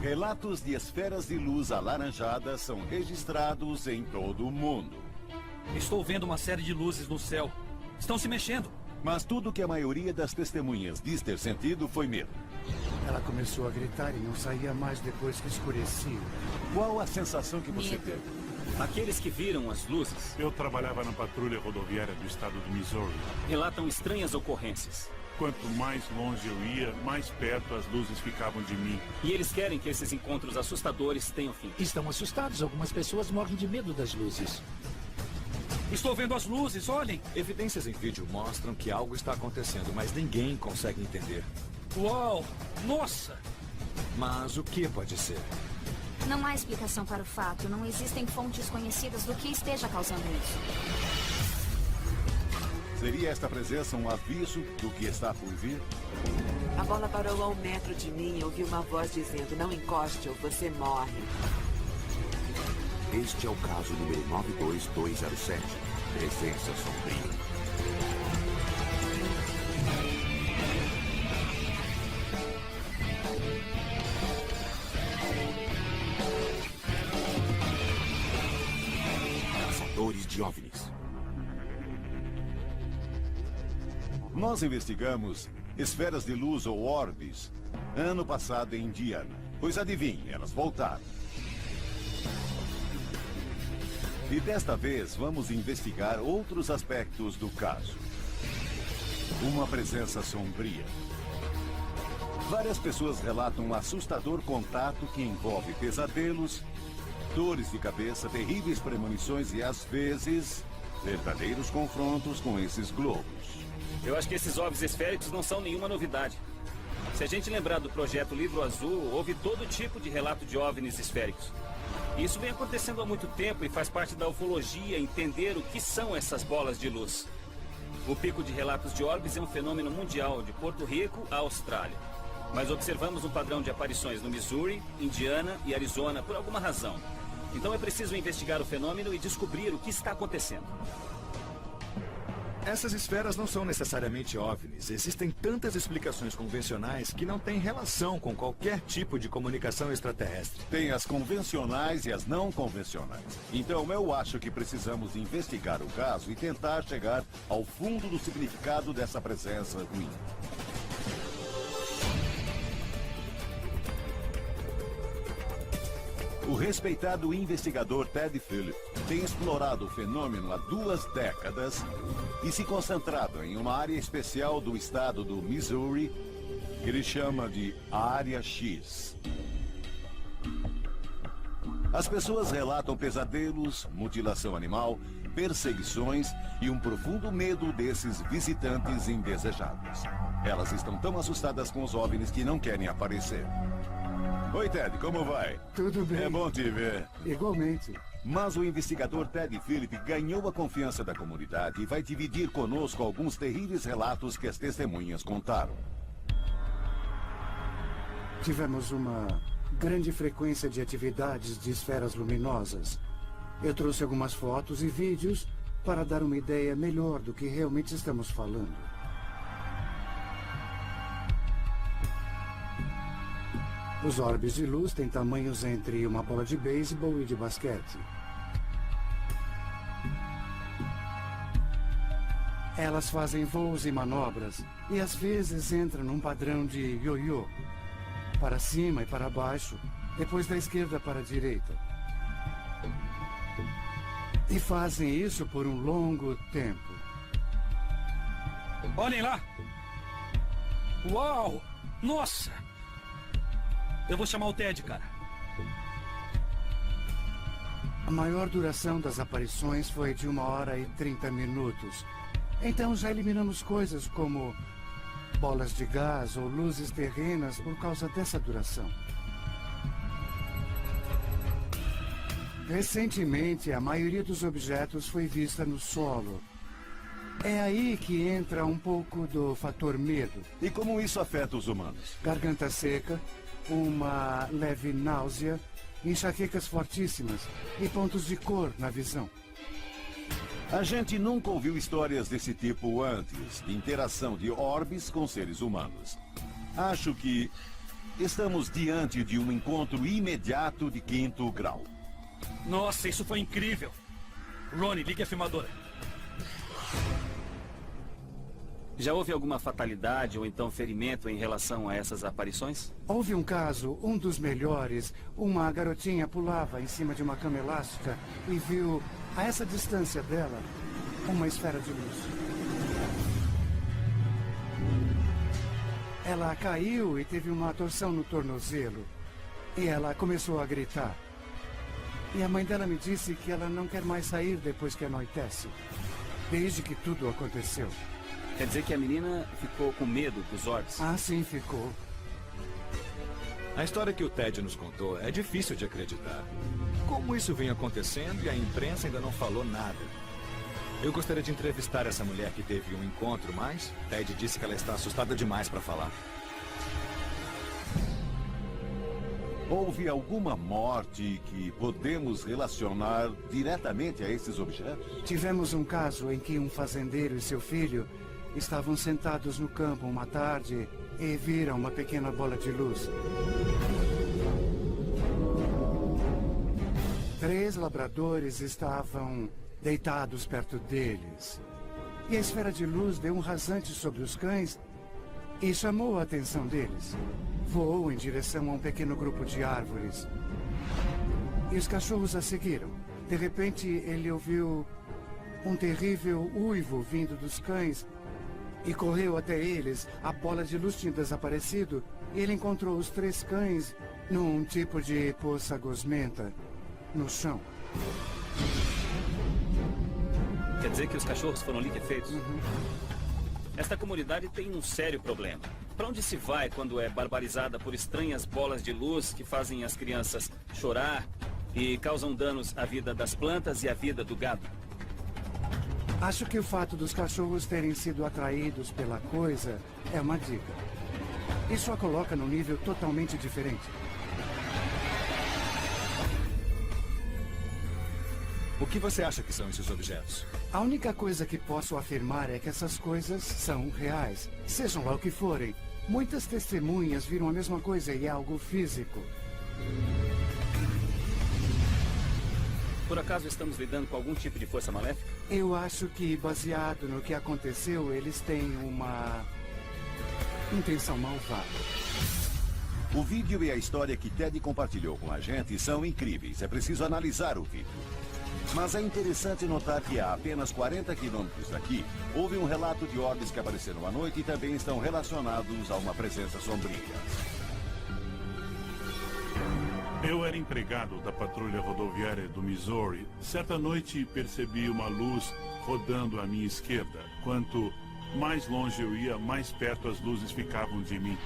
Relatos de esferas de luz alaranjadas são registrados em todo o mundo. Estou vendo uma série de luzes no céu. Estão se mexendo. Mas tudo que a maioria das testemunhas diz ter sentido foi medo. Ela começou a gritar e não saía mais depois que escurecia. Qual a sensação que você teve? Aqueles que viram as luzes Eu trabalhava na patrulha rodoviária do estado do Missouri. relatam estranhas ocorrências. Quanto mais longe eu ia, mais perto as luzes ficavam de mim. E eles querem que esses encontros assustadores tenham fim. Estão assustados. Algumas pessoas morrem de medo das luzes. Estou vendo as luzes, olhem. Evidências em vídeo mostram que algo está acontecendo, mas ninguém consegue entender. Uau! Nossa! Mas o que pode ser? Não há explicação para o fato. Não existem fontes conhecidas do que esteja causando isso. Seria esta presença um aviso do que está por vir? A bola parou a 1 metro de mim e ouvi uma voz dizendo: não encoste ou você morre. Este é o caso número 92207. Presença sombria. Caçadores de OVNIs. Nós investigamos esferas de luz ou orbes ano passado em Indiana. Pois adivinhe, elas voltaram. E desta vez vamos investigar outros aspectos do caso. Uma presença sombria. Várias pessoas relatam um assustador contato que envolve pesadelos, dores de cabeça, terríveis premonições e, às vezes, verdadeiros confrontos com esses globos. Eu acho que esses ovos esféricos não são nenhuma novidade. Se a gente lembrar do projeto Livro Azul, houve todo tipo de relato de OVNIs esféricos. Isso vem acontecendo há muito tempo e faz parte da ufologia entender o que são essas bolas de luz. O pico de relatos de orbes é um fenômeno mundial, de Porto Rico à Austrália. Mas observamos um padrão de aparições no Missouri, Indiana e Arizona por alguma razão. Então é preciso investigar o fenômeno e descobrir o que está acontecendo. Essas esferas não são necessariamente OVNIs. Existem tantas explicações convencionais que não têm relação com qualquer tipo de comunicação extraterrestre. Tem as convencionais e as não convencionais. Então eu acho que precisamos investigar o caso e tentar chegar ao fundo do significado dessa presença ruim. O respeitado investigador Ted Phillips tem explorado o fenômeno há 2 décadas e se concentrado em uma área especial do estado do Missouri que ele chama de Área X. As pessoas relatam pesadelos, mutilação animal, perseguições e um profundo medo desses visitantes indesejados. Elas estão tão assustadas com os OVNIs que não querem aparecer. Oi, Ted, como vai? Tudo bem. É bom te ver. Igualmente. Mas o investigador Ted Phillips ganhou a confiança da comunidade e vai dividir conosco alguns terríveis relatos que as testemunhas contaram. Tivemos uma grande frequência de atividades de esferas luminosas. Eu trouxe algumas fotos e vídeos para dar uma ideia melhor do que realmente estamos falando. Os orbes de luz têm tamanhos entre uma bola de beisebol e de basquete. Elas fazem voos e manobras e às vezes entram num padrão de ioiô, para cima e para baixo, depois da esquerda para a direita. E fazem isso por um longo tempo. Olhem lá! Uau! Nossa! Eu vou chamar o Ted, cara. A maior duração das aparições foi de 1 hora e 30 minutos. Então já eliminamos coisas como bolas de gás ou luzes terrenas por causa dessa duração. Recentemente, a maioria dos objetos foi vista no solo. É aí que entra um pouco do fator medo. E como isso afeta os humanos? Garganta seca, uma leve náusea, enxaquecas fortíssimas e pontos de cor na visão. A gente nunca ouviu histórias desse tipo antes, de interação de orbes com seres humanos. Acho que Estamos diante de um encontro imediato de 5º grau. Nossa, isso foi incrível. Ronnie, ligue a filmadora. Já houve alguma fatalidade ou então ferimento em relação a essas aparições? Houve um caso, um dos melhores. Uma garotinha pulava em cima de uma cama elástica e viu, a essa distância dela, uma esfera de luz. Ela caiu e teve uma torção no tornozelo. E ela começou a gritar. E a mãe dela me disse que ela não quer mais sair depois que anoitece. Desde que tudo aconteceu. Quer dizer que a menina ficou com medo dos orbes? Ah, sim, ficou. A história que o Ted nos contou é difícil de acreditar. Como isso vem acontecendo e a imprensa ainda não falou nada? Eu gostaria de entrevistar essa mulher que teve um encontro, mas Ted disse que ela está assustada demais para falar. Houve alguma morte que podemos relacionar diretamente a esses objetos? Tivemos um caso em que um fazendeiro e seu filho estavam sentados no campo uma tarde e viram uma pequena bola de luz. 3 labradores estavam deitados perto deles. E a esfera de luz deu um rasante sobre os cães e chamou a atenção deles. Voou em direção a um pequeno grupo de árvores. E os cachorros a seguiram. De repente, ele ouviu um terrível uivo vindo dos cães e correu até eles. A bola de luz tinha desaparecido e ele encontrou os 3 cães num tipo de poça gosmenta no chão. Quer dizer que os cachorros foram liquefeitos? Esta comunidade tem um sério problema. Para onde se vai quando é barbarizada por estranhas bolas de luz que fazem as crianças chorar e causam danos à vida das plantas e à vida do gado? Acho que o fato dos cachorros terem sido atraídos pela coisa é uma dica. Isso a coloca num nível totalmente diferente. O que você acha que são esses objetos? A única coisa que posso afirmar é que essas coisas são reais. Sejam lá o que forem. Muitas testemunhas viram a mesma coisa e é algo físico. Por acaso estamos lidando com algum tipo de força maléfica? Eu acho que, baseado no que aconteceu, eles têm uma intenção malvada. O vídeo e a história que Ted compartilhou com a gente são incríveis. É preciso analisar o vídeo. Mas é interessante notar que a apenas 40 quilômetros daqui, houve um relato de orbes que apareceram à noite e também estão relacionados a uma presença sombria. Eu era empregado da patrulha rodoviária do Missouri. Certa noite percebi uma luz rodando à minha esquerda. Quanto mais longe eu ia, mais perto as luzes ficavam de mim.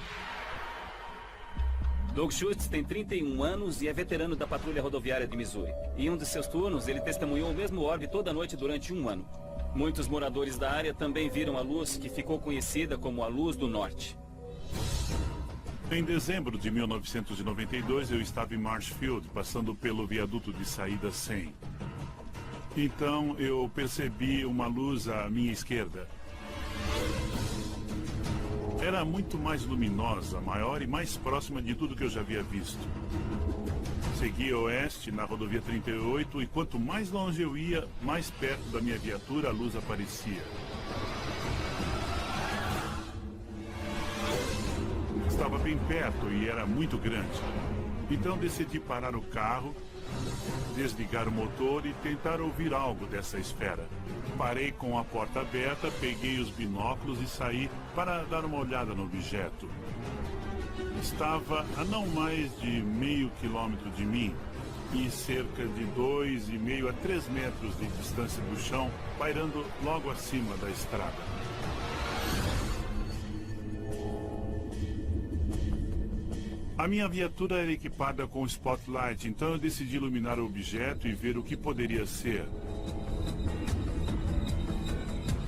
Doug Schutz tem 31 anos e é veterano da patrulha rodoviária de Missouri. Em um de seus turnos, ele testemunhou o mesmo orbe toda noite durante 1 ano. Muitos moradores da área também viram a luz que ficou conhecida como a Luz do Norte. Em dezembro de 1992, eu estava em Marshfield, passando pelo viaduto de saída 100. Então, eu percebi uma luz à minha esquerda. Era muito mais luminosa, maior e mais próxima de tudo que eu já havia visto. Segui a oeste na rodovia 38 e quanto mais longe eu ia, mais perto da minha viatura a luz aparecia. Estava bem perto e era muito grande. Então decidi parar o carro, desligar o motor e tentar ouvir algo dessa esfera. Parei com a porta aberta, peguei os binóculos e saí para dar uma olhada no objeto. Estava a não mais de meio quilômetro de mim e cerca de 2,5 a 3 metros de distância do chão, pairando logo acima da estrada. A minha viatura era equipada com spotlight, então eu decidi iluminar o objeto e ver o que poderia ser.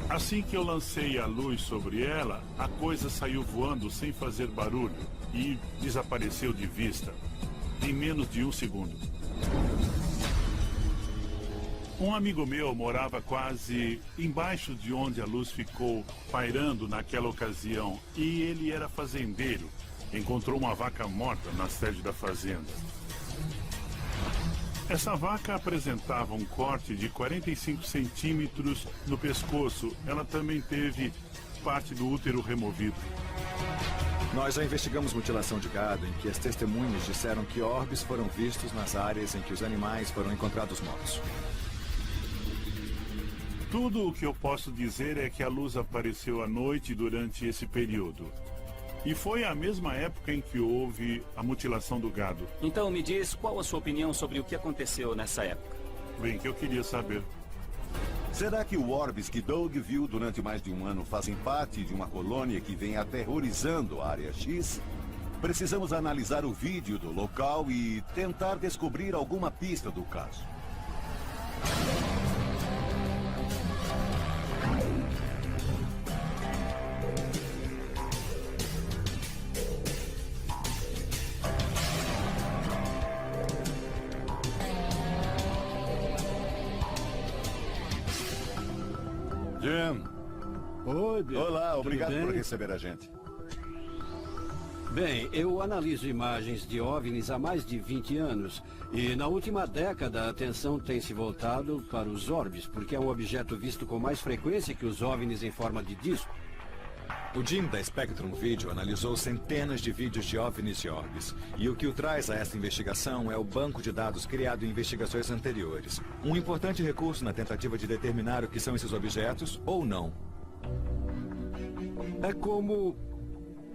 Assim que eu lancei a luz sobre ela, a coisa saiu voando sem fazer barulho e desapareceu de vista, em menos de 1 segundo. Um amigo meu morava quase embaixo de onde a luz ficou pairando naquela ocasião, e ele era fazendeiro. encontrou uma vaca morta na sede da fazenda. Essa vaca apresentava um corte de 45 centímetros no pescoço. Ela também teve parte do útero removido. Nós já investigamos mutilação de gado em que as testemunhas disseram que orbes foram vistos nas áreas em que os animais foram encontrados mortos. Tudo o que eu posso dizer é que a luz apareceu à noite durante esse período. E foi a mesma época em que houve a mutilação do gado. Então me diz qual a sua opinião sobre o que aconteceu nessa época. Bem, que eu queria saber. Será que o Orbes que Doug viu durante mais de um ano fazem parte de uma colônia que vem aterrorizando a Área X? Precisamos analisar o vídeo do local e tentar descobrir alguma pista do caso. Jim. Oi, Bill. Olá, obrigado Tudo por bem? receber a gente. Bem, eu analiso imagens de OVNIs há mais de 20 anos. E na última década a atenção tem se voltado para os orbes, porque é um objeto visto com mais frequência que os OVNIs em forma de disco. O Jim da Spectrum Video analisou centenas de vídeos de OVNIs e orbes. E o que o traz a essa investigação é o banco de dados criado em investigações anteriores. Um importante recurso na tentativa de determinar o que são esses objetos ou não. É como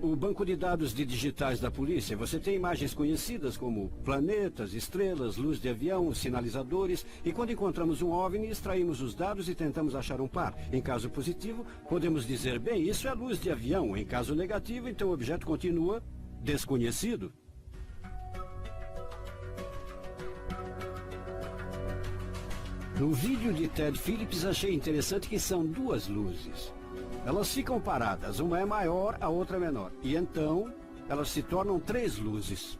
o banco de dados de digitais da polícia. Você tem imagens conhecidas como planetas, estrelas, luz de avião, sinalizadores. E quando encontramos um OVNI, extraímos os dados e tentamos achar um par. Em caso positivo, podemos dizer, bem, isso é luz de avião. Em caso negativo, então o objeto continua desconhecido. No vídeo de Ted Phillips, achei interessante que são duas luzes. Elas ficam paradas, uma é maior, a outra é menor. E então, elas se tornam três luzes.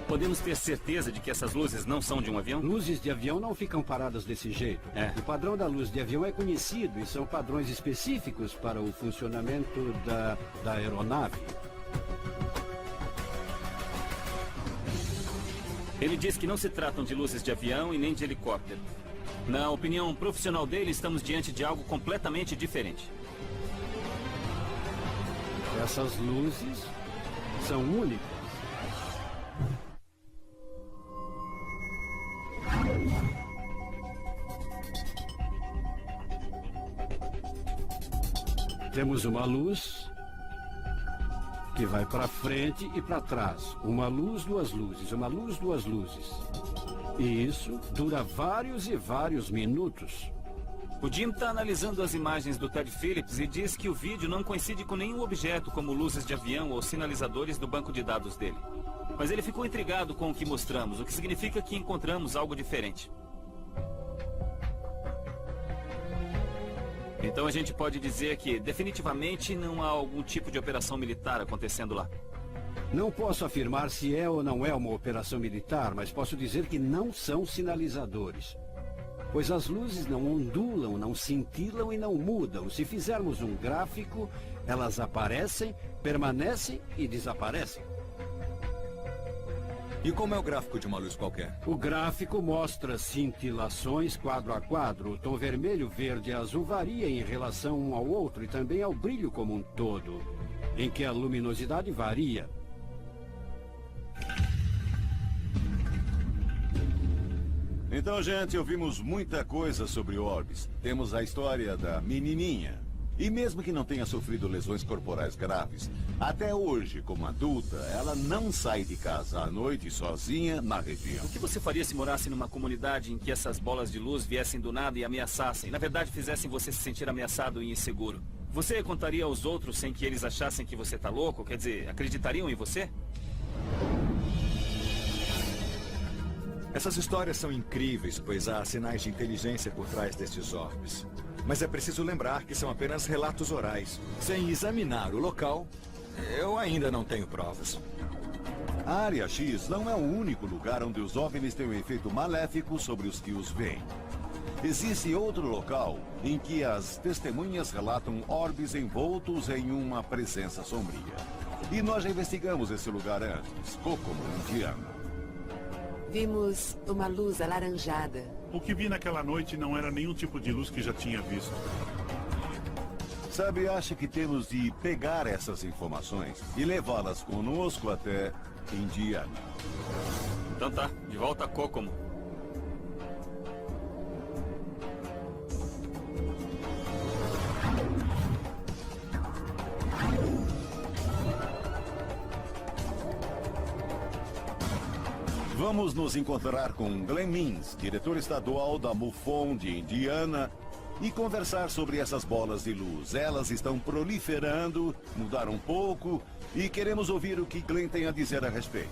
Podemos ter certeza de que essas luzes não são de um avião? Luzes de avião não ficam paradas desse jeito. O padrão da luz de avião é conhecido e são padrões específicos para o funcionamento da aeronave. Ele diz que não se tratam de luzes de avião e nem de helicóptero. Na opinião profissional dele, estamos diante de algo completamente diferente. Essas luzes são únicas. Temos uma luz que vai para frente e para trás. Uma luz, duas luzes. Uma luz, duas luzes. E isso dura vários e vários minutos. O Jim está analisando as imagens do Ted Phillips e diz que o vídeo não coincide com nenhum objeto como luzes de avião ou sinalizadores do banco de dados dele. Mas ele ficou intrigado com o que mostramos, o que significa que encontramos algo diferente. Então a gente pode dizer que definitivamente não há algum tipo de operação militar acontecendo lá. Não posso afirmar se é ou não é uma operação militar, mas posso dizer que não são sinalizadores. Pois as luzes não ondulam, não cintilam e não mudam. Se fizermos um gráfico, elas aparecem, permanecem e desaparecem. E como é o gráfico de uma luz qualquer? O gráfico mostra cintilações quadro a quadro. O tom vermelho, verde e azul varia em relação um ao outro e também ao brilho como um todo, em que a luminosidade varia. Então, gente, ouvimos muita coisa sobre Orbes. Temos a história da menininha. E mesmo que não tenha sofrido lesões corporais graves, até hoje, como adulta, ela não sai de casa à noite sozinha na região. O que você faria se morasse numa comunidade em que essas bolas de luz viessem do nada e ameaçassem? Na verdade, fizessem você se sentir ameaçado e inseguro. Você contaria aos outros sem que eles achassem que você tá louco? Quer dizer, acreditariam em você? Essas histórias são incríveis, pois há sinais de inteligência por trás destes orbes. Mas é preciso lembrar que são apenas relatos orais. Sem examinar o local, eu ainda não tenho provas. A Área X não é o único lugar onde os OVNIs têm um efeito maléfico sobre os que os veem. Existe outro local em que as testemunhas relatam orbes envoltos em uma presença sombria. E nós já investigamos esse lugar antes, Kokomo, Indiana. Vimos uma luz alaranjada. O que vi naquela noite não era nenhum tipo de luz que já tinha visto. Sabe, acho que temos de pegar essas informações e levá-las conosco até Indiana. Então tá, de volta a Kokomo. Vamos nos encontrar com Glenn Means, diretor estadual da MUFON de Indiana, e conversar sobre essas bolas de luz. Elas estão proliferando, mudaram um pouco, e queremos ouvir o que Glenn tem a dizer a respeito.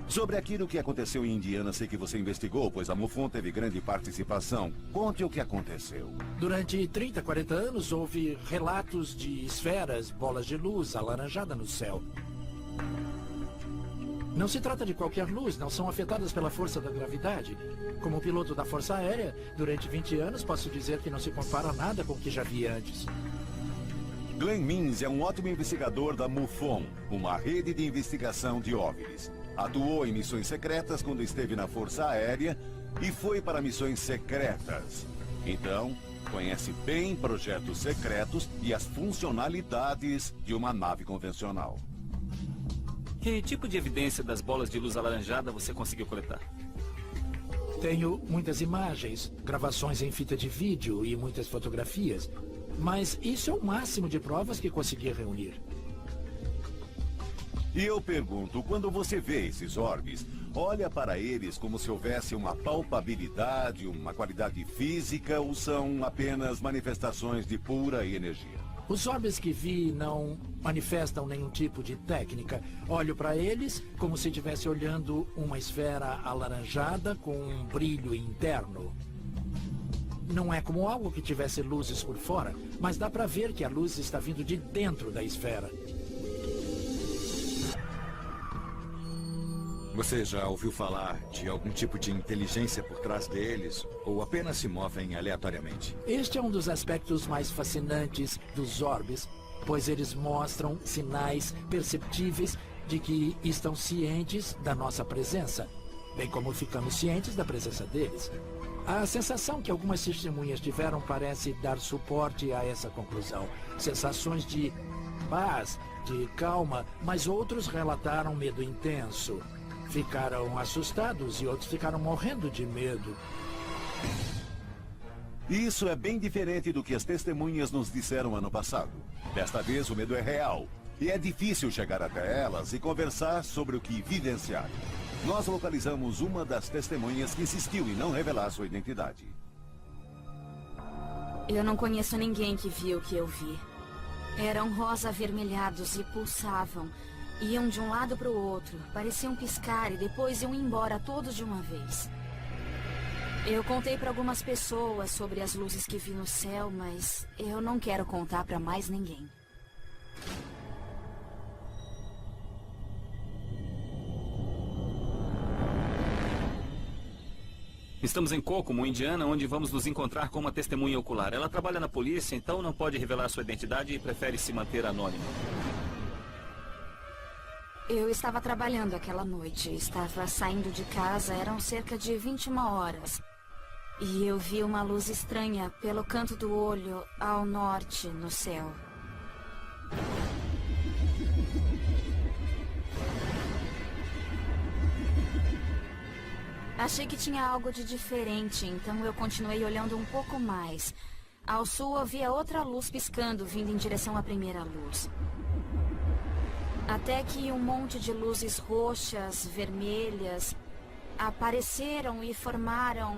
Sobre aquilo que aconteceu em Indiana, sei que você investigou, pois a MUFON teve grande participação. Conte o que aconteceu. Durante 30, 40 anos, houve relatos de esferas, bolas de luz alaranjada no céu. Não se trata de qualquer luz, não são afetadas pela força da gravidade. Como piloto da Força Aérea, durante 20 anos, posso dizer que não se compara a nada com o que já vi antes. Glenn Means é um ótimo investigador da MUFON, uma rede de investigação de OVNIs. Atuou em missões secretas quando esteve na Força Aérea e foi para missões secretas. Então, conhece bem projetos secretos e as funcionalidades de uma nave convencional. Que tipo de evidência das bolas de luz alaranjada você conseguiu coletar? Tenho muitas imagens, gravações em fita de vídeo e muitas fotografias. Mas isso é o máximo de provas que consegui reunir. E eu pergunto, quando você vê esses orbes, olha para eles como se houvesse uma palpabilidade, uma qualidade física, ou são apenas manifestações de pura energia? Os orbes que vi não manifestam nenhum tipo de técnica. Olho para eles como se estivesse olhando uma esfera alaranjada com um brilho interno. Não é como algo que tivesse luzes por fora, mas dá para ver que a luz está vindo de dentro da esfera. Você já ouviu falar de algum tipo de inteligência por trás deles? Ou apenas se movem aleatoriamente? Este é um dos aspectos mais fascinantes dos orbes, pois eles mostram sinais perceptíveis de que estão cientes da nossa presença, bem como ficamos cientes da presença deles. A sensação que algumas testemunhas tiveram parece dar suporte a essa conclusão. Sensações de paz, de calma, mas outros relataram medo intenso. Ficaram assustados e outros ficaram morrendo de medo. Isso é bem diferente do que as testemunhas nos disseram ano passado. Desta vez o medo é real. E é difícil chegar até elas e conversar sobre o que vivenciaram. Nós localizamos uma das testemunhas que insistiu em não revelar sua identidade. Eu não conheço ninguém que viu o que eu vi. Eram rosa avermelhados e pulsavam. Iam de um lado para o outro, pareciam piscar e depois iam embora todos de uma vez. Eu contei para algumas pessoas sobre as luzes que vi no céu, mas eu não quero contar para mais ninguém. Estamos em Kokomo, Indiana, onde vamos nos encontrar com uma testemunha ocular. Ela trabalha na polícia, então não pode revelar sua identidade e prefere se manter anônima. Eu estava trabalhando aquela noite. Estava saindo de casa, eram cerca de 21 horas. E eu vi uma luz estranha pelo canto do olho ao norte, no céu. Achei que tinha algo de diferente, então eu continuei olhando um pouco mais. Ao sul havia outra luz piscando, vindo em direção à primeira luz. Até que um monte de luzes roxas, vermelhas, apareceram e formaram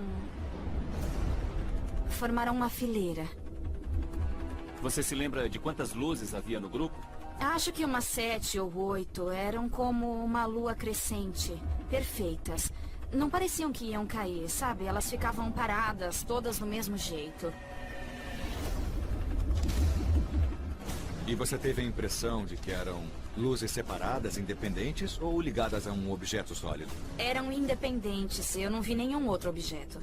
uma fileira. Você se lembra de quantas luzes havia no grupo? Acho que umas 7 ou 8. Eram como uma lua crescente, perfeitas. Não pareciam que iam cair, sabe? Elas ficavam paradas, todas do mesmo jeito. E você teve a impressão de que eram luzes separadas, independentes ou ligadas a um objeto sólido? Eram independentes. Eu não vi nenhum outro objeto.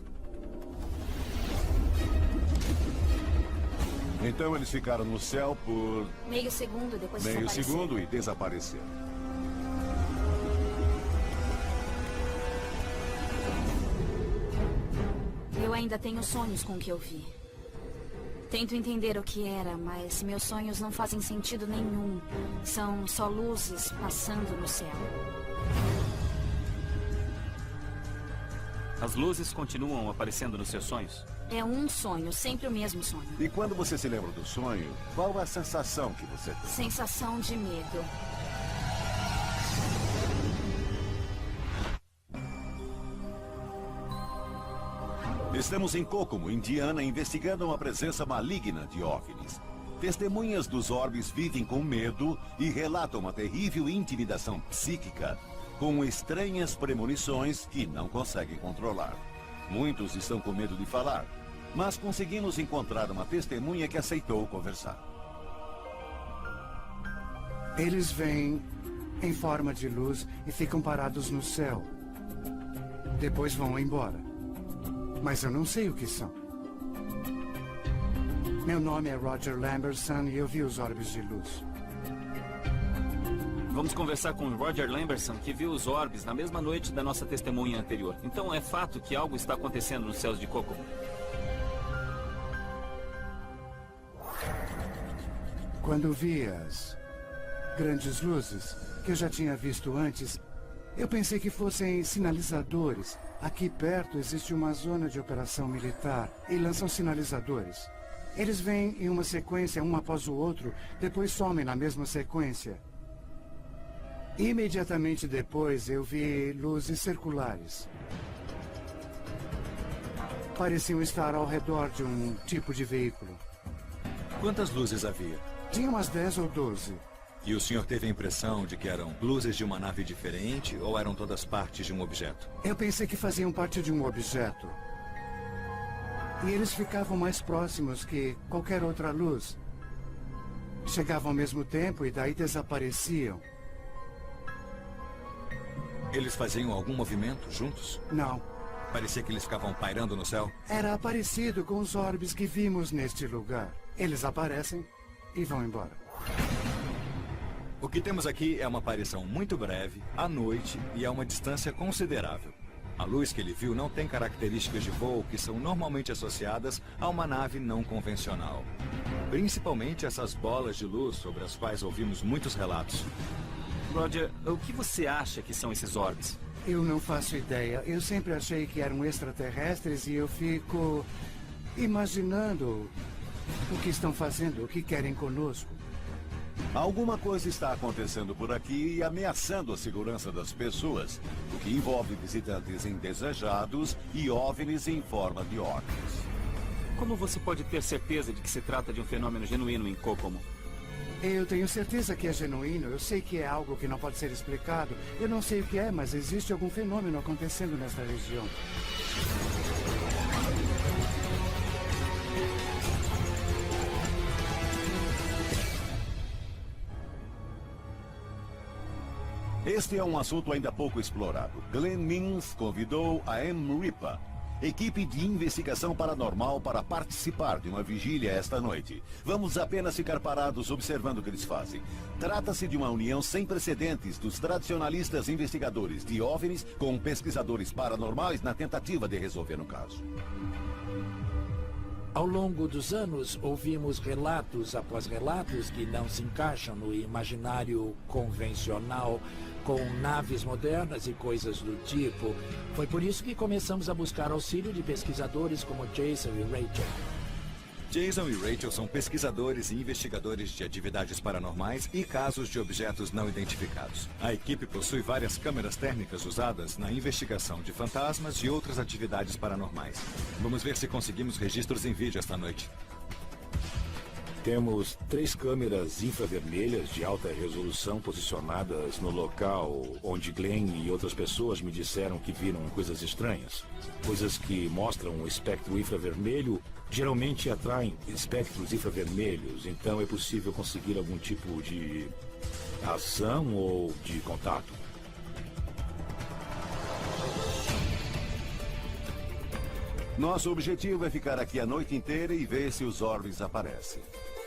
Então eles ficaram no céu por Meio segundo, depois meio desapareceram. segundo e desapareceram. Eu ainda tenho sonhos com o que eu vi. Tento entender o que era, mas meus sonhos não fazem sentido nenhum. São só luzes passando no céu. As luzes continuam aparecendo nos seus sonhos? É um sonho, sempre o mesmo sonho. E quando você se lembra do sonho, qual a sensação que você tem? Sensação de medo. Estamos em Kokomo, Indiana, investigando uma presença maligna de OVNIs. Testemunhas dos orbes vivem com medo e relatam uma terrível intimidação psíquica, com estranhas premonições que não conseguem controlar. Muitos estão com medo de falar, mas conseguimos encontrar uma testemunha que aceitou conversar. Eles vêm em forma de luz e ficam parados no céu. Depois vão embora. Mas eu não sei o que são. Meu nome é Roger Lamberson e eu vi os orbes de luz. Vamos conversar com o Roger Lamberson, que viu os orbes na mesma noite da nossa testemunha anterior. Então é fato que algo está acontecendo nos céus de Kokomo. Quando vi as grandes luzes que eu já tinha visto antes, eu pensei que fossem sinalizadores. Aqui perto existe uma zona de operação militar e lançam sinalizadores. Eles vêm em uma sequência, um após o outro, depois somem na mesma sequência. Imediatamente depois eu vi luzes circulares. Pareciam estar ao redor de um tipo de veículo. Quantas luzes havia? Tinha umas 10 ou 12. E o senhor teve a impressão de que eram luzes de uma nave diferente ou eram todas partes de um objeto? Eu pensei que faziam parte de um objeto. E eles ficavam mais próximos que qualquer outra luz. Chegavam ao mesmo tempo e daí desapareciam. Eles faziam algum movimento juntos? Não. Parecia que eles ficavam pairando no céu? Era parecido com os orbes que vimos neste lugar. Eles aparecem e vão embora. O que temos aqui é uma aparição muito breve, à noite e a uma distância considerável. A luz que ele viu não tem características de voo que são normalmente associadas a uma nave não convencional. Principalmente essas bolas de luz sobre as quais ouvimos muitos relatos. Roger, o que você acha que são esses orbes? Eu não faço ideia. Eu sempre achei que eram extraterrestres e eu fico imaginando o que estão fazendo, o que querem conosco. Alguma coisa está acontecendo por aqui e ameaçando a segurança das pessoas, o que envolve visitantes indesejados e OVNIs em forma de orbes. Como você pode ter certeza de que se trata de um fenômeno genuíno em Kokomo? Eu tenho certeza que é genuíno. Eu sei que é algo que não pode ser explicado. Eu não sei o que é, mas existe algum fenômeno acontecendo nesta região. Este é um assunto ainda pouco explorado. Glenn Means convidou a MRIPA, equipe de investigação paranormal, para participar de uma vigília esta noite. Vamos apenas ficar parados observando o que eles fazem. Trata-se de uma união sem precedentes dos tradicionalistas investigadores de OVNIs com pesquisadores paranormais na tentativa de resolver o caso. Ao longo dos anos, ouvimos relatos após relatos que não se encaixam no imaginário convencional, com naves modernas e coisas do tipo. Foi por isso que começamos a buscar auxílio de pesquisadores como Jason e Rachel. Jason e Rachel são pesquisadores e investigadores de atividades paranormais e casos de objetos não identificados. A equipe possui várias câmeras térmicas usadas na investigação de fantasmas e outras atividades paranormais. Vamos ver se conseguimos registros em vídeo esta noite. Temos 3 câmeras infravermelhas de alta resolução posicionadas no local onde Glenn e outras pessoas me disseram que viram coisas estranhas. Coisas que mostram o espectro infravermelho geralmente atraem espectros infravermelhos, então é possível conseguir algum tipo de ação ou de contato. Nosso objetivo é ficar aqui a noite inteira e ver se os orbes aparecem.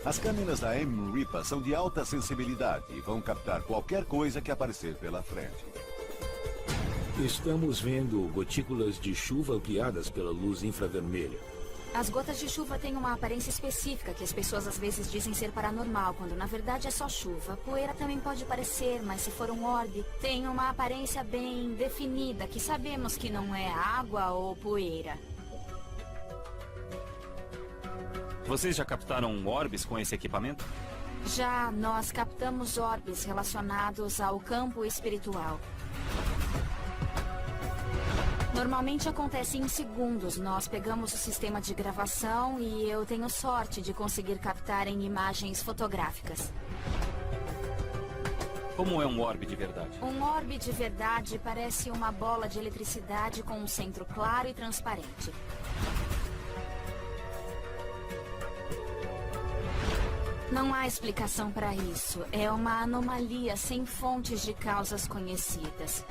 As câmeras da M-RIPA são de alta sensibilidade e vão captar qualquer coisa que aparecer pela frente. Estamos vendo gotículas de chuva ampliadas pela luz infravermelha. As gotas de chuva têm uma aparência específica que as pessoas às vezes dizem ser paranormal, quando na verdade é só chuva. Poeira também pode parecer, mas se for um orbe, tem uma aparência bem definida, que sabemos que não é água ou poeira. Vocês já captaram orbes com esse equipamento? Já, nós captamos orbes relacionados ao campo espiritual. Normalmente acontece em segundos. Nós pegamos o sistema de gravação e eu tenho sorte de conseguir captar em imagens fotográficas. Como é um orbe de verdade? Um orbe de verdade parece uma bola de eletricidade com um centro claro e transparente. Não há explicação para isso. É uma anomalia sem fontes de causas conhecidas.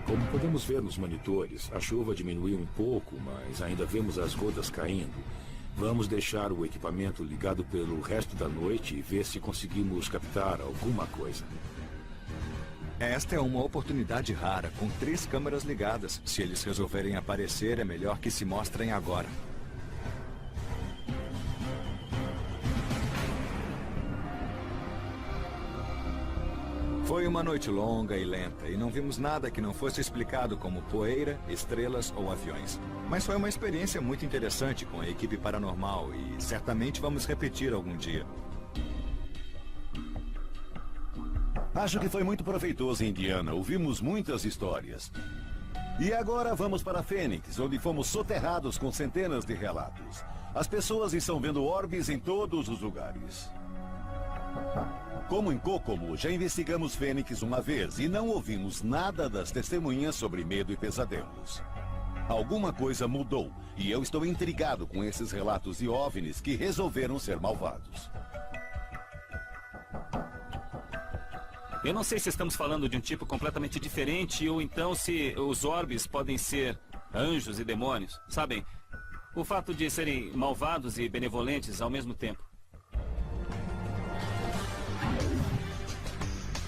Como podemos ver nos monitores, a chuva diminuiu um pouco, mas ainda vemos as gotas caindo. Vamos deixar o equipamento ligado pelo resto da noite e ver se conseguimos captar alguma coisa. Esta é uma oportunidade rara, com 3 câmeras ligadas. Se eles resolverem aparecer, é melhor que se mostrem agora. Foi uma noite longa e lenta, e não vimos nada que não fosse explicado como poeira, estrelas ou aviões. Mas foi uma experiência muito interessante com a equipe paranormal, e certamente vamos repetir algum dia. Acho que foi muito proveitoso em Indiana. Ouvimos muitas histórias. E agora vamos para Fênix, onde fomos soterrados com centenas de relatos. As pessoas estão vendo orbes em todos os lugares. Como em Kokomo, já investigamos Fênix uma vez e não ouvimos nada das testemunhas sobre medo e pesadelos. Alguma coisa mudou e eu estou intrigado com esses relatos de OVNIs que resolveram ser malvados. Eu não sei se estamos falando de um tipo completamente diferente ou então se os orbes podem ser anjos e demônios. Sabem, o fato de serem malvados e benevolentes ao mesmo tempo.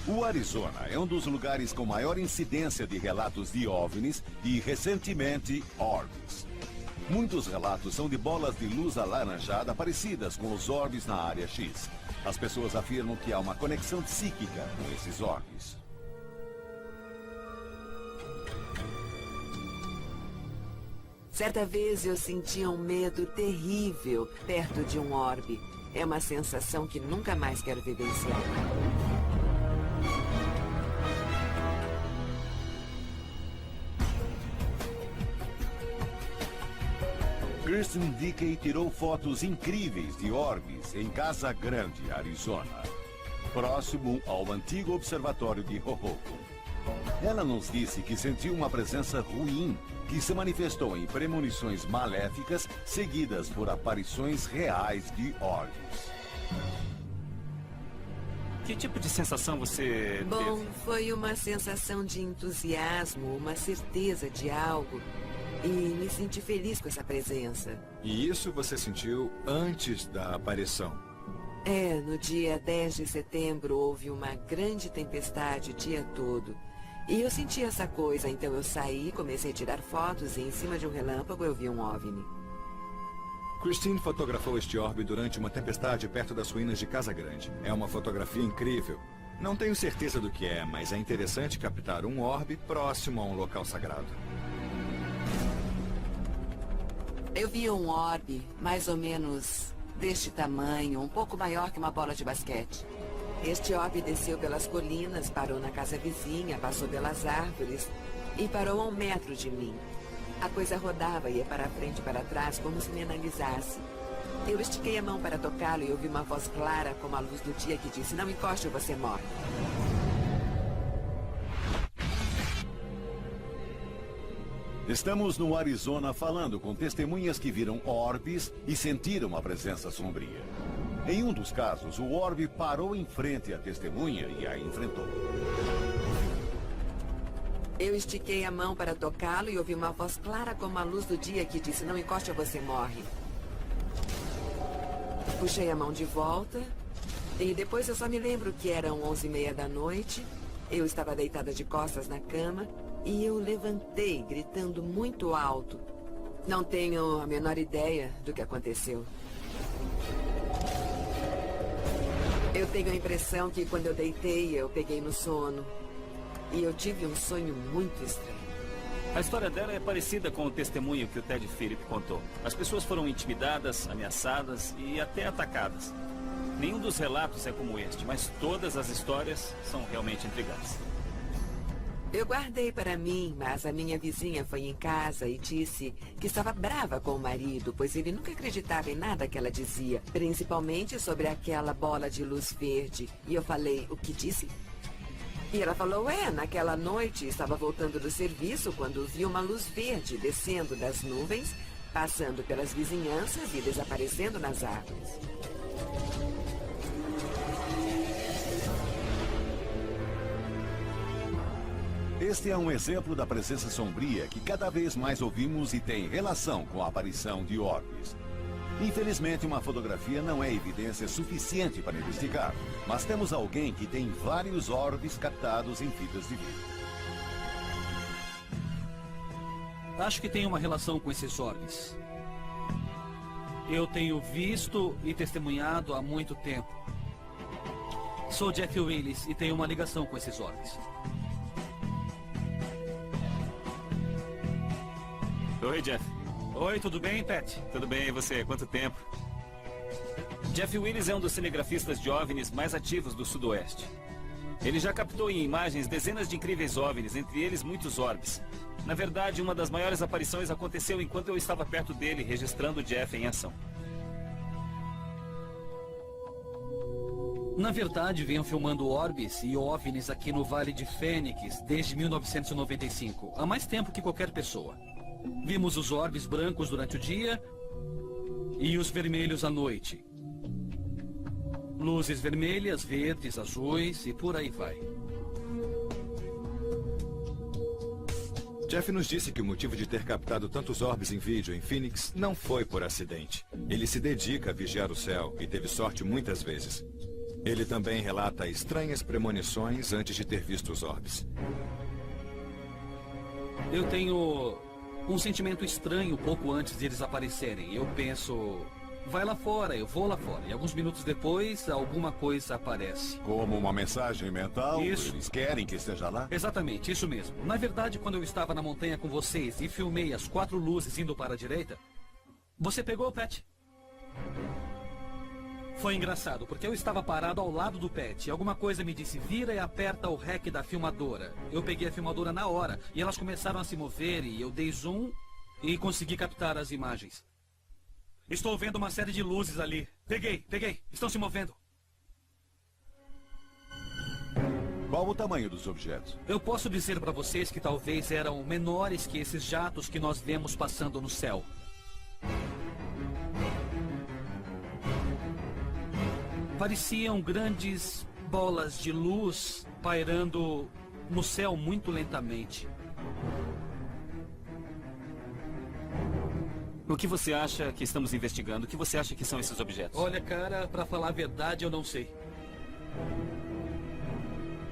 O Arizona é um dos lugares com maior incidência de relatos de OVNIs e, recentemente, orbes. Muitos relatos são de bolas de luz alaranjada parecidas com os orbes na área X. As pessoas afirmam que há uma conexão psíquica com esses orbes. Certa vez eu sentia um medo terrível perto de um orbe. É uma sensação que nunca mais quero vivenciar. Kristen Dickey tirou fotos incríveis de orbes em Casa Grande, Arizona, próximo ao antigo observatório de Hohoku. Ela nos disse que sentiu uma presença ruim que se manifestou em premonições maléficas seguidas por aparições reais de orbes. Que tipo de sensação você Bom, teve? foi uma sensação de entusiasmo, uma certeza de algo. E me senti feliz com essa presença. E isso você sentiu antes da aparição? É, no dia 10 de setembro houve uma grande tempestade o dia todo. E eu senti essa coisa, então eu saí, comecei a tirar fotos e em cima de um relâmpago eu vi um OVNI. Christine fotografou este orbe durante uma tempestade perto das ruínas de Casa Grande. É uma fotografia incrível. Não tenho certeza do que é, mas é interessante captar um orbe próximo a um local sagrado. Eu vi um orbe, mais ou menos deste tamanho, um pouco maior que uma bola de basquete. Este orbe desceu pelas colinas, parou na casa vizinha, passou pelas árvores e parou a 1 metro de mim. A coisa rodava, ia para frente e para trás, como se me analisasse. Eu estiquei a mão para tocá-lo e ouvi uma voz clara, como a luz do dia, que disse: "Não encoste ou você morre." Estamos no Arizona falando com testemunhas que viram orbes e sentiram a presença sombria. Em um dos casos, o orbe parou em frente à testemunha e a enfrentou. Eu estiquei a mão para tocá-lo e ouvi uma voz clara como a luz do dia que disse: não encoste ou você morre. Puxei a mão de volta e depois eu só me lembro que eram 11h30 da noite. Eu estava deitada de costas na cama e eu levantei gritando muito alto. Não tenho a menor ideia do que aconteceu. Eu tenho a impressão que quando eu deitei, eu peguei no sono. E eu tive um sonho muito estranho. A história dela é parecida com o testemunho que o Ted Philip contou. As pessoas foram intimidadas, ameaçadas e até atacadas. Nenhum dos relatos é como este, mas todas as histórias são realmente intrigantes. Eu guardei para mim, mas a minha vizinha foi em casa e disse que estava brava com o marido, pois ele nunca acreditava em nada que ela dizia, principalmente sobre aquela bola de luz verde. E eu falei: o que disse? E ela falou: naquela noite estava voltando do serviço quando vi uma luz verde descendo das nuvens, passando pelas vizinhanças e desaparecendo nas árvores. Este é um exemplo da presença sombria que cada vez mais ouvimos e tem relação com a aparição de orbes. Infelizmente, uma fotografia não é evidência suficiente para investigar, mas temos alguém que tem vários orbes captados em fitas de vídeo. Acho que tem uma relação com esses orbes. Eu tenho visto e testemunhado há muito tempo. Sou Jeff Willis e tenho uma ligação com esses orbes. Oi, Jeff. Oi, tudo bem, Pat? Tudo bem, e você? Quanto tempo? Jeff Willis é um dos cinegrafistas de OVNIs mais ativos do Sudoeste. Ele já captou em imagens dezenas de incríveis OVNIs, entre eles muitos orbes. Na verdade, uma das maiores aparições aconteceu enquanto eu estava perto dele, registrando Jeff em ação. Na verdade, venho filmando orbes e OVNIs aqui no Vale de Fênix desde 1995, há mais tempo que qualquer pessoa. Vimos os orbes brancos durante o dia e os vermelhos à noite. Luzes vermelhas, verdes, azuis e por aí vai. Jeff nos disse que o motivo de ter captado tantos orbes em vídeo em Phoenix não foi por acidente. Ele se dedica a vigiar o céu e teve sorte muitas vezes. Ele também relata estranhas premonições antes de ter visto os orbes. Eu tenho um sentimento estranho pouco antes de eles aparecerem. Eu penso: vai lá fora, eu vou lá fora. E alguns minutos depois, alguma coisa aparece. Como uma mensagem mental? Isso. Eles querem que esteja lá? Exatamente, isso mesmo. Na verdade, quando eu estava na montanha com vocês e filmei as 4 luzes indo para a direita, você pegou o Pat? Foi engraçado, porque eu estava parado ao lado do Pat e alguma coisa me disse: vira e aperta o REC da filmadora. Eu peguei a filmadora na hora e elas começaram a se mover e eu dei zoom e consegui captar as imagens. Estou vendo uma série de luzes ali. Peguei. Estão se movendo. Qual o tamanho dos objetos? Eu posso dizer para vocês que talvez eram menores que esses jatos que nós vemos passando no céu. Pareciam grandes bolas de luz pairando no céu muito lentamente. O que você acha que estamos investigando? O que você acha que são esses objetos? Olha, cara, para falar a verdade, eu não sei.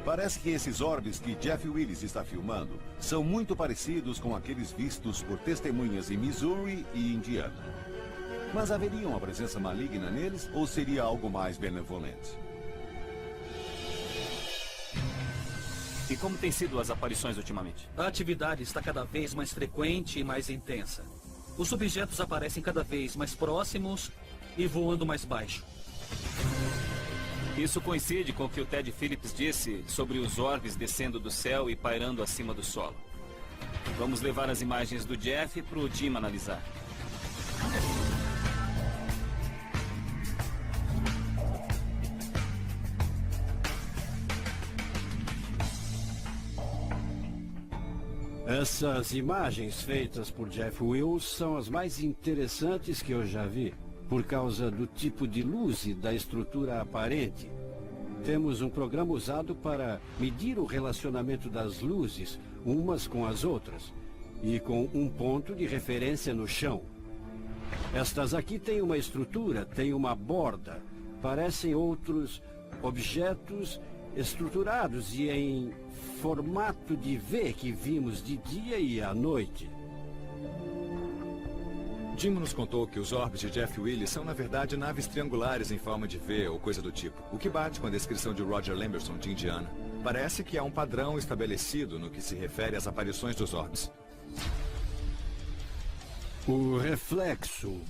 Parece que esses orbes que Jeff Willis está filmando são muito parecidos com aqueles vistos por testemunhas em Missouri e Indiana. Mas haveria uma presença maligna neles ou seria algo mais benevolente? E como têm sido as aparições ultimamente? A atividade está cada vez mais frequente e mais intensa. Os objetos aparecem cada vez mais próximos e voando mais baixo. Isso coincide com o que o Ted Phillips disse sobre os orbes descendo do céu e pairando acima do solo. Vamos levar as imagens do Jeff para o Jim analisar. Essas imagens feitas por Jeff Willis são as mais interessantes que eu já vi, por causa do tipo de luz e da estrutura aparente. Temos um programa usado para medir o relacionamento das luzes umas com as outras, e com um ponto de referência no chão. Estas aqui têm uma estrutura, têm uma borda, parecem outros objetos estruturados e em formato de V que vimos de dia e à noite. Jim nos contou que os orbes de Jeff Willis são, na verdade, naves triangulares em forma de V ou coisa do tipo, o que bate com a descrição de Roger Lamberson de Indiana. Parece que há um padrão estabelecido no que se refere às aparições dos orbes. O reflexo,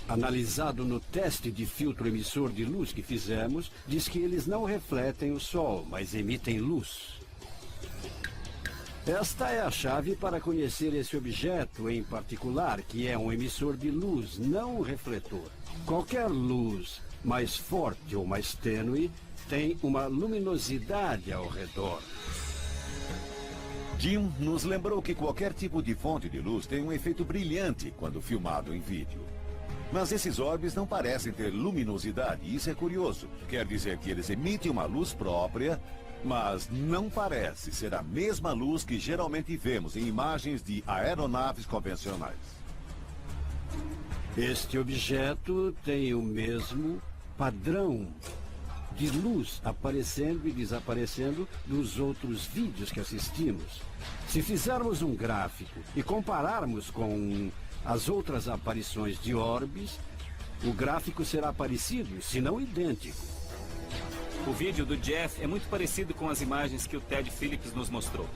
analisado no teste de filtro emissor de luz que fizemos, diz que eles não refletem o Sol, mas emitem luz. Esta é a chave para conhecer esse objeto em particular, que é um emissor de luz, não um refletor. Qualquer luz mais forte ou mais tênue tem uma luminosidade ao redor. Jim nos lembrou que qualquer tipo de fonte de luz tem um efeito brilhante quando filmado em vídeo. Mas esses orbes não parecem ter luminosidade, e isso é curioso. Quer dizer que eles emitem uma luz própria, mas não parece ser a mesma luz que geralmente vemos em imagens de aeronaves convencionais. Este objeto tem o mesmo padrão de luz aparecendo e desaparecendo nos outros vídeos que assistimos. Se fizermos um gráfico e compararmos com as outras aparições de orbes, o gráfico será parecido, se não idêntico. O vídeo do Jeff é muito parecido com as imagens que o Ted Phillips nos mostrou.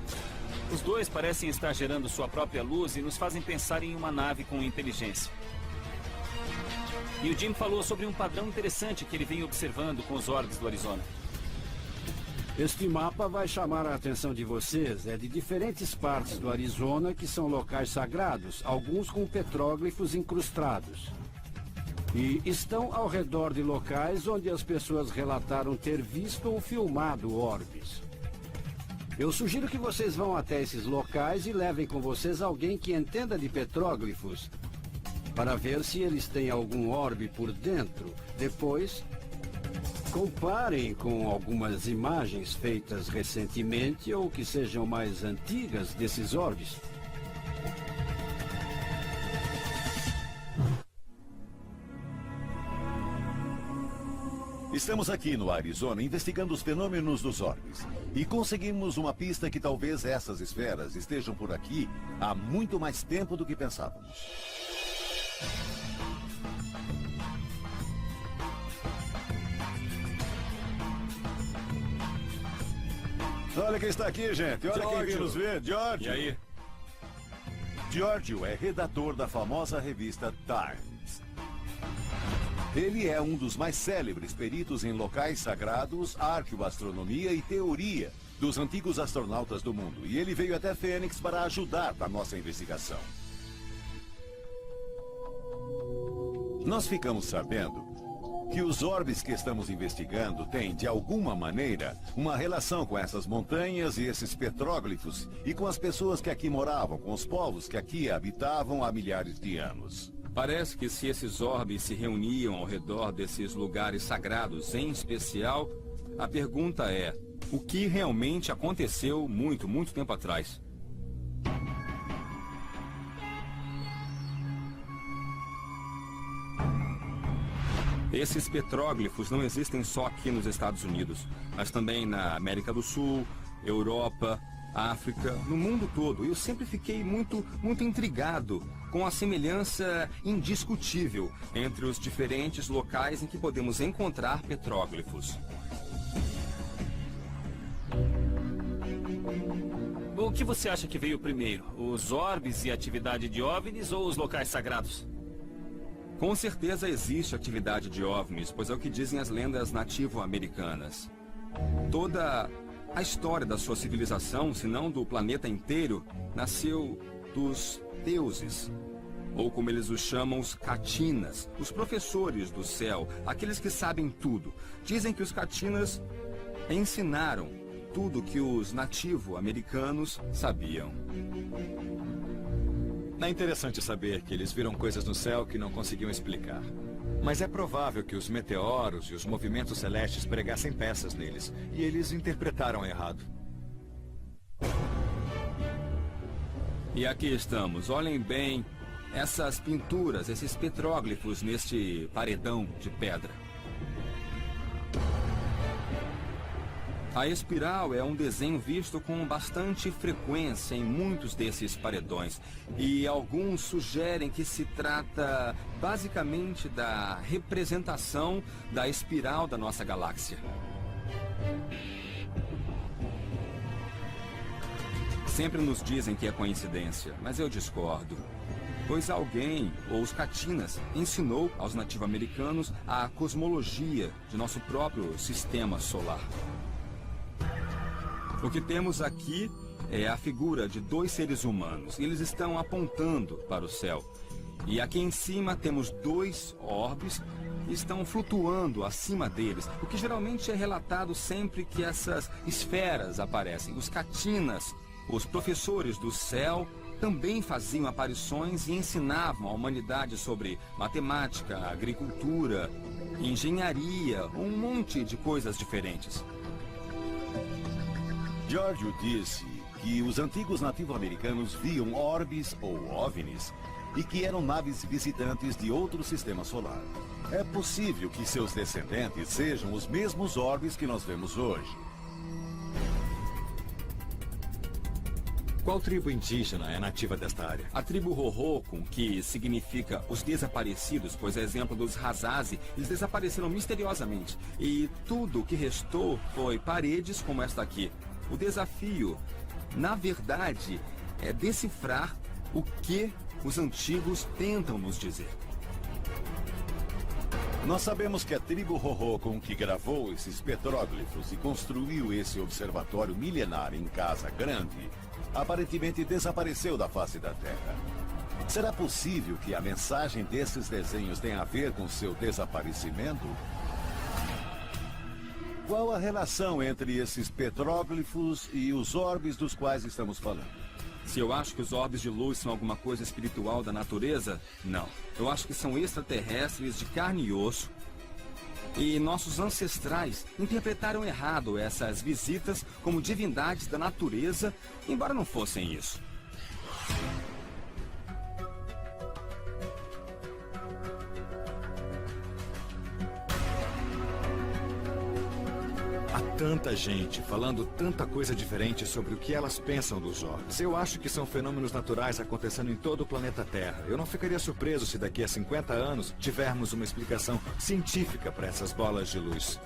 Os dois parecem estar gerando sua própria luz e nos fazem pensar em uma nave com inteligência. E o Jim falou sobre um padrão interessante que ele vem observando com os orbes do Arizona. Este mapa vai chamar a atenção de vocês. É de diferentes partes do Arizona que são locais sagrados, alguns com petróglifos incrustados. E estão ao redor de locais onde as pessoas relataram ter visto ou filmado orbes. Eu sugiro que vocês vão até esses locais e levem com vocês alguém que entenda de petróglifos, para ver se eles têm algum orbe por dentro. Depois, comparem com algumas imagens feitas recentemente ou que sejam mais antigas desses orbes. Estamos aqui no Arizona investigando os fenômenos dos orbes. E conseguimos uma pista que talvez essas esferas estejam por aqui há muito mais tempo do que pensávamos. Olha quem está aqui, gente. Olha quem veio nos ver. Giorgio. E aí? Giorgio é redator da famosa revista Times. Ele é um dos mais célebres peritos em locais sagrados, arqueoastronomia e teoria dos antigos astronautas do mundo. E ele veio até Fênix para ajudar na nossa investigação. Nós ficamos sabendo que os orbes que estamos investigando têm, de alguma maneira, uma relação com essas montanhas e esses petróglifos e com as pessoas que aqui moravam, com os povos que aqui habitavam há milhares de anos. Parece que se esses orbes se reuniam ao redor desses lugares sagrados em especial, a pergunta é: o que realmente aconteceu muito tempo atrás? Esses petróglifos não existem só aqui nos Estados Unidos, mas também na América do Sul, Europa, África, no mundo todo. Eu sempre fiquei muito intrigado com a semelhança indiscutível entre os diferentes locais em que podemos encontrar petróglifos. O que você acha que veio primeiro? Os orbes e a atividade de OVNIs ou os locais sagrados? Com certeza existe atividade de OVNIs, pois é o que dizem as lendas nativo-americanas. Toda a história da sua civilização, se não do planeta inteiro, nasceu dos deuses, ou como eles os chamam, os Katinas, os professores do céu, aqueles que sabem tudo. Dizem que os Katinas ensinaram tudo que os nativo-americanos sabiam. É interessante saber que eles viram coisas no céu que não conseguiam explicar. Mas é provável que os meteoros e os movimentos celestes pregassem peças neles, e eles interpretaram errado. E aqui estamos. Olhem bem essas pinturas, esses petróglifos neste paredão de pedra. A espiral é um desenho visto com bastante frequência em muitos desses paredões. E alguns sugerem que se trata basicamente da representação da espiral da nossa galáxia. Sempre nos dizem que é coincidência, mas eu discordo. Pois alguém, ou os Catinas, ensinou aos nativo-americanos a cosmologia de nosso próprio sistema solar. O que temos aqui é a figura de dois seres humanos. Eles estão apontando para o céu. E aqui em cima temos dois orbes que estão flutuando acima deles. O que geralmente é relatado sempre que essas esferas aparecem. Os Catinas, os professores do céu, também faziam aparições e ensinavam a humanidade sobre matemática, agricultura, engenharia, um monte de coisas diferentes. Giorgio disse que os antigos nativo-americanos viam orbes ou OVNIs e que eram naves visitantes de outro sistema solar. É possível que seus descendentes sejam os mesmos orbes que nós vemos hoje. Qual tribo indígena é nativa desta área? A tribo Hohokam, que significa os desaparecidos, pois é exemplo dos Hazazi, eles desapareceram misteriosamente. E tudo o que restou foi paredes como esta aqui. O desafio, na verdade, é decifrar o que os antigos tentam nos dizer. Nós sabemos que a tribo Hohokam que gravou esses petróglifos e construiu esse observatório milenar em Casa Grande, aparentemente desapareceu da face da Terra. Será possível que a mensagem desses desenhos tenha a ver com seu desaparecimento? Qual a relação entre esses petróglifos e os orbes dos quais estamos falando? Se eu acho que os orbes de luz são alguma coisa espiritual da natureza, não. Eu acho que são extraterrestres de carne e osso. E nossos ancestrais interpretaram errado essas visitas como divindades da natureza, embora não fossem isso. Tanta gente falando tanta coisa diferente sobre o que elas pensam dos orbes. Eu acho que são fenômenos naturais acontecendo em todo o planeta Terra. Eu não ficaria surpreso se daqui a 50 anos tivermos uma explicação científica para essas bolas de luz.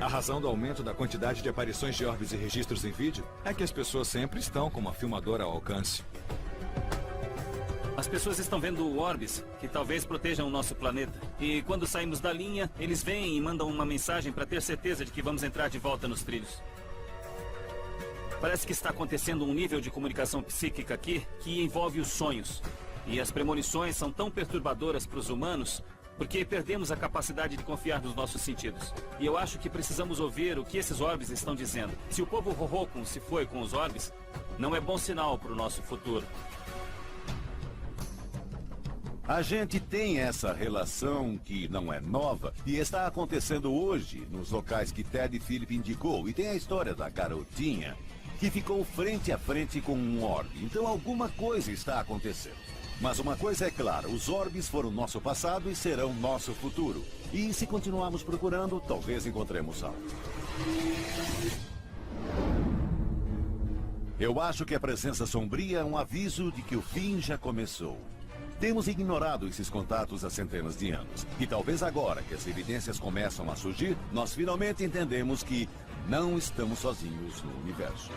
A razão do aumento da quantidade de aparições de orbes e registros em vídeo é que as pessoas sempre estão com uma filmadora ao alcance. As pessoas estão vendo orbes que talvez protejam o nosso planeta. E quando saímos da linha, eles vêm e mandam uma mensagem para ter certeza de que vamos entrar de volta nos trilhos. Parece que está acontecendo um nível de comunicação psíquica aqui que envolve os sonhos. E as premonições são tão perturbadoras para os humanos porque perdemos a capacidade de confiar nos nossos sentidos. E eu acho que precisamos ouvir o que esses orbes estão dizendo. Se o povo Hohokam se foi com os orbes, não é bom sinal para o nosso futuro. A gente tem essa relação que não é nova e está acontecendo hoje nos locais que Ted Philip indicou. E tem a história da garotinha que ficou frente a frente com um orbe. Então alguma coisa está acontecendo. Mas uma coisa é clara, os orbes foram nosso passado e serão nosso futuro. E se continuarmos procurando, talvez encontremos algo. Eu acho que a presença sombria é um aviso de que o fim já começou. Temos ignorado esses contatos há centenas de anos. E talvez agora que as evidências começam a surgir, nós finalmente entendemos que não estamos sozinhos no universo.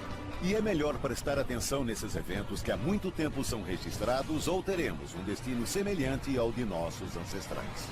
E é melhor prestar atenção nesses eventos que há muito tempo são registrados ou teremos um destino semelhante ao de nossos ancestrais.